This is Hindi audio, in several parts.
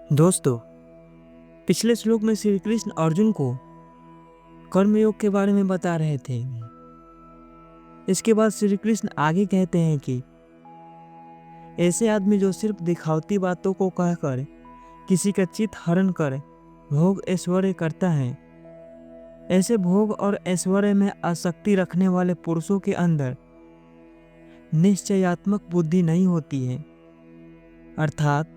दोस्तों, पिछले श्लोक में श्री कृष्ण अर्जुन को कर्मयोग के बारे में बता रहे थे। इसके बाद श्री कृष्ण आगे कहते हैं कि ऐसे आदमी जो सिर्फ दिखावती बातों को कहकर किसी का चित्त हरण कर भोग ऐश्वर्य करता है, ऐसे भोग और ऐश्वर्य में आसक्ति रखने वाले पुरुषों के अंदर निश्चयात्मक बुद्धि नहीं होती है, अर्थात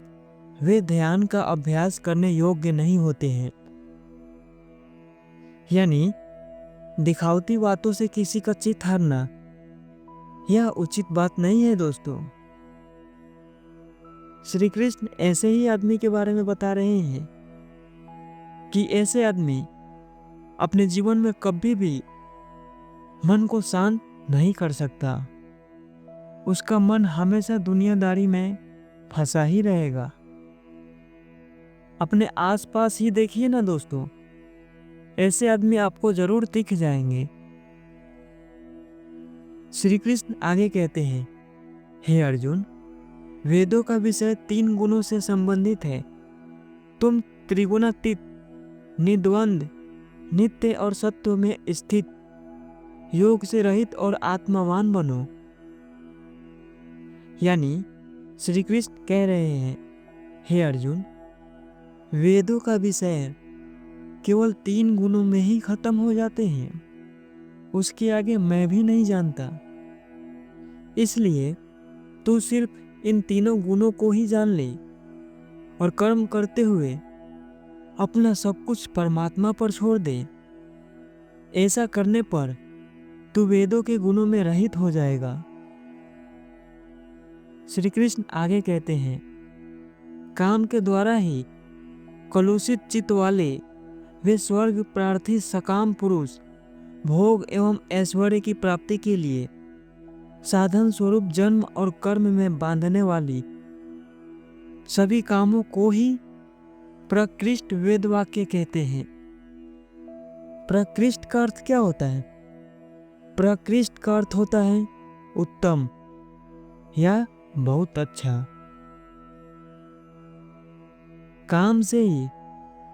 वे ध्यान का अभ्यास करने योग्य नहीं होते हैं। यानी दिखावती बातों से किसी का चित्त हारना यह उचित बात नहीं है। दोस्तों, श्री कृष्ण ऐसे ही आदमी के बारे में बता रहे हैं कि ऐसे आदमी अपने जीवन में कभी भी मन को शांत नहीं कर सकता। उसका मन हमेशा दुनियादारी में फंसा ही रहेगा। अपने आसपास ही देखिए ना दोस्तों, ऐसे आदमी आपको जरूर दिख जाएंगे। श्री कृष्ण आगे कहते हैं, हे अर्जुन, वेदों का विषय 3 गुणों से संबंधित है। तुम त्रिगुणातीत, निद्वंद, नित्य और सत्व में स्थित, योग से रहित और आत्मवान बनो। यानी श्री कृष्ण कह रहे हैं, हे अर्जुन, वेदों का विषय केवल 3 गुणों में ही खत्म हो जाते हैं। उसके आगे मैं भी नहीं जानता। इसलिए तू सिर्फ इन तीनों गुणों को ही जान ले और कर्म करते हुए अपना सब कुछ परमात्मा पर छोड़ दे। ऐसा करने पर तू वेदों के गुणों में रहित हो जाएगा। श्री कृष्ण आगे कहते हैं, काम के द्वारा ही कलुषित चित्त वाले वे स्वर्ग प्रार्थी सकाम पुरुष भोग एवं ऐश्वर्य की प्राप्ति के लिए साधन स्वरूप जन्म और कर्म में बांधने वाली सभी कामों को ही प्रकृष्ट वेद वाक्य कहते हैं। प्रकृष्ट का अर्थ क्या होता है? प्रकृष्ट का अर्थ होता है उत्तम या बहुत अच्छा। काम से ही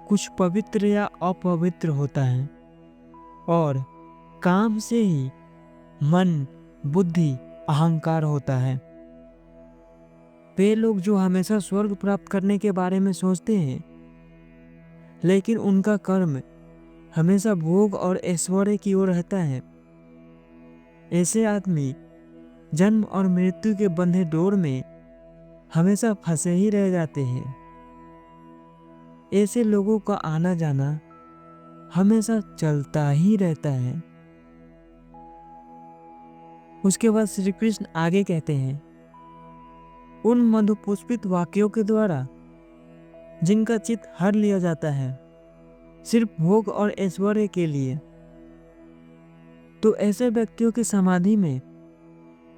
कुछ पवित्र या अपवित्र होता है और काम से ही मन, बुद्धि, अहंकार होता है। वे लोग जो हमेशा स्वर्ग प्राप्त करने के बारे में सोचते हैं, लेकिन उनका कर्म हमेशा भोग और ऐश्वर्य की ओर रहता है, ऐसे आदमी जन्म और मृत्यु के बंधे डोर में हमेशा फंसे ही रह जाते हैं। ऐसे लोगों का आना जाना हमेशा चलता ही रहता है। उसके बाद श्री कृष्ण आगे कहते हैं, उन मधुपुष्पित वाक्यों के द्वारा जिनका चित्त हर लिया जाता है सिर्फ भोग और ऐश्वर्य के लिए, तो ऐसे व्यक्तियों की समाधि में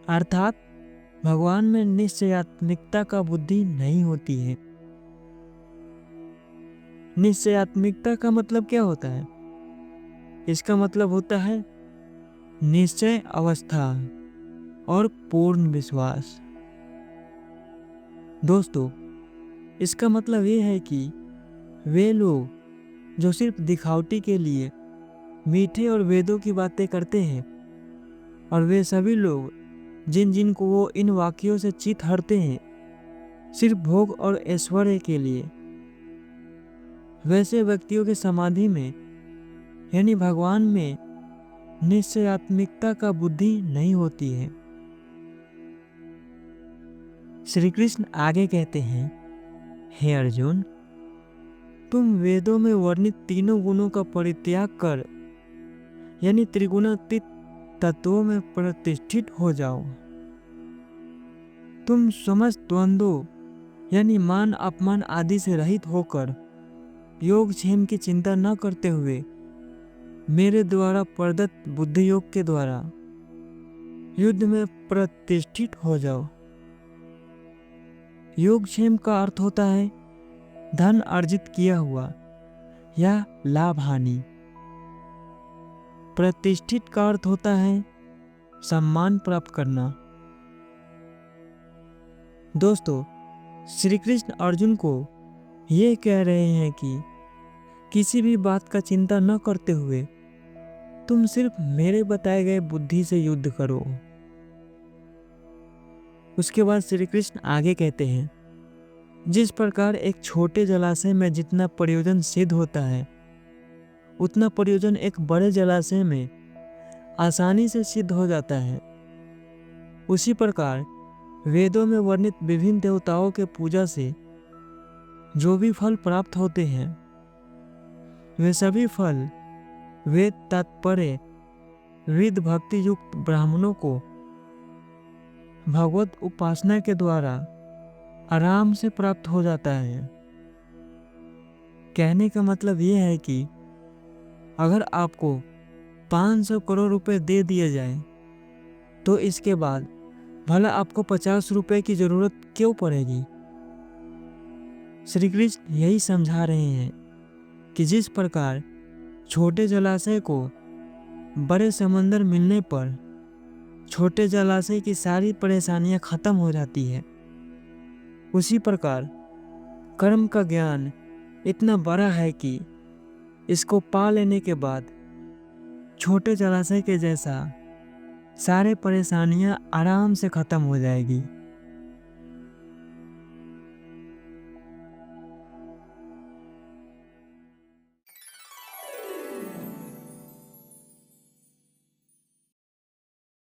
अर्थात भगवान में निश्चयात्मिकता का बुद्धि नहीं होती है। निश्चयात्मिकता का मतलब क्या होता है? इसका मतलब होता है निश्चय अवस्था और पूर्ण विश्वास। दोस्तों, इसका मतलब ये है कि वे लोग जो सिर्फ दिखावटी के लिए मीठे और वेदों की बातें करते हैं, और वे सभी लोग जिन को वो इन वाक्यों से चित्त हरते हैं सिर्फ भोग और ऐश्वर्य के लिए, वैसे व्यक्तियों के समाधि में यानी भगवान में निश्चयात्मिकता का बुद्धि नहीं होती है। श्री कृष्ण आगे कहते हैं, हे अर्जुन, तुम वेदों में वर्णित तीनों गुणों का परित्याग कर यानी त्रिगुणातीत तत्वों में प्रतिष्ठित हो जाओ। तुम समस्त द्वंद्वों यानी मान अपमान आदि से रहित होकर योग क्षेम की चिंता न करते हुए मेरे द्वारा प्रदत्त बुद्धि योग के द्वारा युद्ध में प्रतिष्ठित हो जाओ। योग क्षेम का अर्थ होता है धन अर्जित किया हुआ या लाभ हानि। प्रतिष्ठित का अर्थ होता है सम्मान प्राप्त करना। दोस्तों, श्री कृष्ण अर्जुन को ये कह रहे हैं कि किसी भी बात का चिंता न करते हुए तुम सिर्फ मेरे बताए गए बुद्धि से युद्ध करो। उसके बाद श्री कृष्ण आगे कहते हैं, जिस प्रकार एक छोटे जलाशय में जितना प्रयोजन सिद्ध होता है उतना प्रयोजन एक बड़े जलाशय में आसानी से सिद्ध हो जाता है, उसी प्रकार वेदों में वर्णित विभिन्न देवताओं के पूजा से जो भी फल प्राप्त होते हैं वे सभी फल वेद तात्पर्य वेद भक्ति युक्त ब्राह्मणों को भगवत उपासना के द्वारा आराम से प्राप्त हो जाता है। कहने का मतलब ये है कि अगर आपको 500 करोड़ रुपए दे दिए जाए तो इसके बाद भला आपको 50 रुपए की जरूरत क्यों पड़ेगी। श्री कृष्ण यही समझा रहे हैं कि जिस प्रकार छोटे जलाशय को बड़े समंदर मिलने पर छोटे जलाशय की सारी परेशानियां खत्म हो जाती है, उसी प्रकार कर्म का ज्ञान इतना बड़ा है कि इसको पा लेने के बाद छोटे जलाशय के जैसा सारे परेशानियां आराम से खत्म हो जाएगी।